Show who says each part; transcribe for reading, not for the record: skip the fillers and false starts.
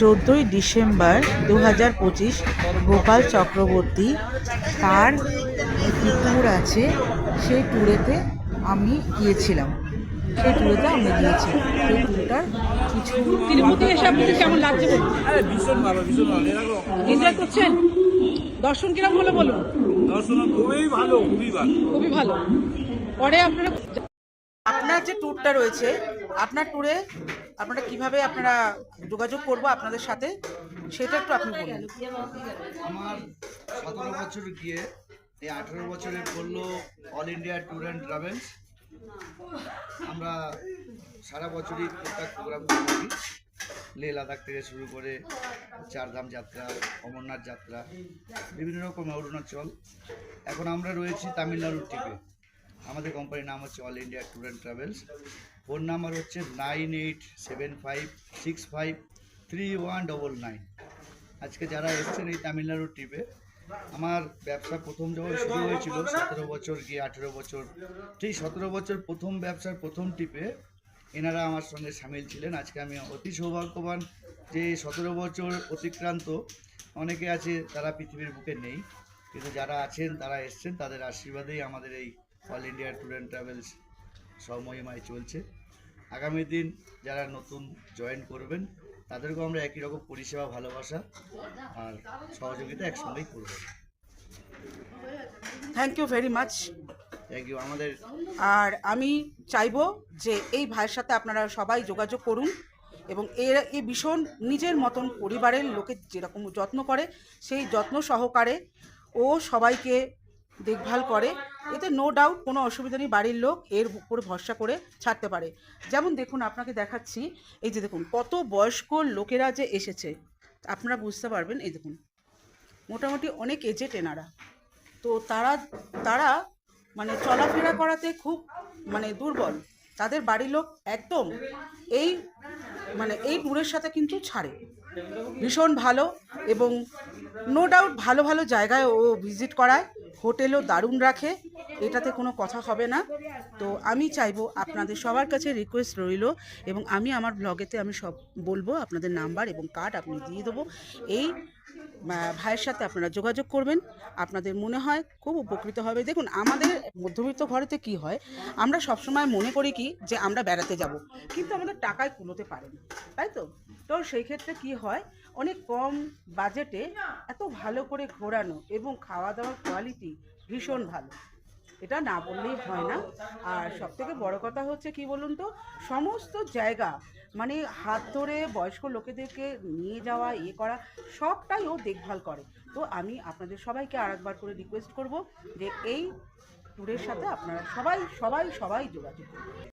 Speaker 1: 14ই December 2025 Gopal Chakraborty তার একটি tour আছে, সেই ট্যুরেতে আমি গিয়েছিলাম। সেই ট্যুরটার কিছু
Speaker 2: তিরুপতি এসে আপনাদের কেমন লাগছে বলুন?
Speaker 3: ভীষণ ভালো, ভীষণ ভালো। এরকম
Speaker 2: এনজয় করছেন? দর্শন কিরকম হলো বলুন?
Speaker 3: দর্শন খুবই ভালো, খুবই ভালো।
Speaker 2: খুবই ভালো। পরে আপনারা
Speaker 1: আপনার যে ট্যুরটা রয়েছে, আপনার ট্যুরে আপনারা কিভাবে আপনারা যোগাযোগ করবো আপনাদের সাথে, সেটা একটু আপনি বলুন।
Speaker 4: আমার 17 বছর গিয়ে এই 18 বছরে করলো all India tour and travels. আমরা সারা বছরই টুকটাক প্রোগ্রাম করে থাকি। লেহ লাদাখ থেকে শুরু করে চারধাম যাত্রা, অমরনাথ যাত্রা, বিভিন্ন রকম অরুণাচল। এখন আমরা রয়েছি তামিলনাড়ুর টিপে। আমাদের কোম্পানির নাম হচ্ছে all India tour and travels. Phone number হচ্ছে 9875653199। আজকে যারা এসছেন এই তামিলনাড়ুর ট্রিপে, আমার ব্যবসা প্রথম যখন শুরু হয়েছিল 17 বছর গিয়ে 18 বছর, ঠিক 17 বছর প্রথম ব্যবসার প্রথম ট্রিপে এনারা আমার সঙ্গে সামিল ছিলেন। আজকে আমি অতি সৌভাগ্যবান যে 17 বছর অতিক্রান্ত অনেকে আছে তারা পৃথিবীর বুকে নেই, কিন্তু যারা আছেন তারা এসছেন, তাদের আশীর্বাদেই আমাদের এই all India tour and travels সমমহিমায় চলছে। আগামী দিন যারা নতুন জয়েন করবেন তাদেরকেও আমরা একই রকম পরিষেবা, ভালোবাসা আর সহযোগিতা একসঙ্গেই করব।
Speaker 1: Thank you very much.
Speaker 4: Thank you. আমাদের
Speaker 1: আর আমি চাইবো যে এই ভাইয়ের সাথে আপনারা সবাই যোগাযোগ করুন, এবং এই ভীষণ নিজের মতন পরিবারের লোকে যেরকম যত্ন করে সেই যত্ন সহকারে ও সবাইকে দেখভাল করে। এতে নো ডাউট কোনো অসুবিধা নেই, বাড়ির লোক এর উপরে ভরসা করে ছাড়তে পারে। যেমন দেখুন, আপনাকে দেখাচ্ছি, এই যে দেখুন কত বয়স্ক লোকেরা যে এসেছে, আপনারা বুঝতে পারবেন। এই দেখুন মোটামুটি অনেক এজেড এনারা, তো তারা মানে চলাফেরা করাতে খুব দুর্বল। তাদের বাড়ির লোক একদম এই এই ট্যুরের সাথে কিন্তু ছাড়ে, ভীষণ ভালো। এবং নো ডাউট ভালো ভালো জায়গায় ও ভিজিট করায়, হোটেলও দারুণ রাখে, এটাতে কোনো কথা হবে না। তো আমি চাইবো, আপনাদের সবার কাছে রিকোয়েস্ট রইল, এবং আমি আমার ব্লগেতে আমি সব বলবো, আপনাদের নাম্বার এবং কার্ড আপনি দিয়ে দেবো। এই ভাইয়ের সাথে আপনারা যোগাযোগ করবেন, আপনাদের মনে হয় খুব উপকৃত হবে। দেখুন, আমাদের মধ্যবিত্ত ঘরেতে কি হয়, আমরা সবসময় মনে করি কি যে আমরা বেড়াতে যাব, কিন্তু আমাদের টাকায় কুলোতে পারে না, তাই তো? তো সেই ক্ষেত্রে কি হয়, অনেক কম বাজেটে এত ভালো করে ঘোরানো এবং খাওয়া দাওয়ার কোয়ালিটি ভীষণ ভালো, এটা না বললেই হয় না। আর সবথেকে বড় কথা হচ্ছে কি বলুন তো, সমস্ত জায়গা হাত ধরে বয়স্ক লোকেদেরকে নিয়ে যাওয়া, করা, সবটাই ও দেখভাল করে। তো আমি আপনাদের সবাইকে আরেকবার করে রিকোয়েস্ট করব যে এই ট্যুরের সাথে আপনারা সবাই সবাই সবাই যোগাযোগ করুন।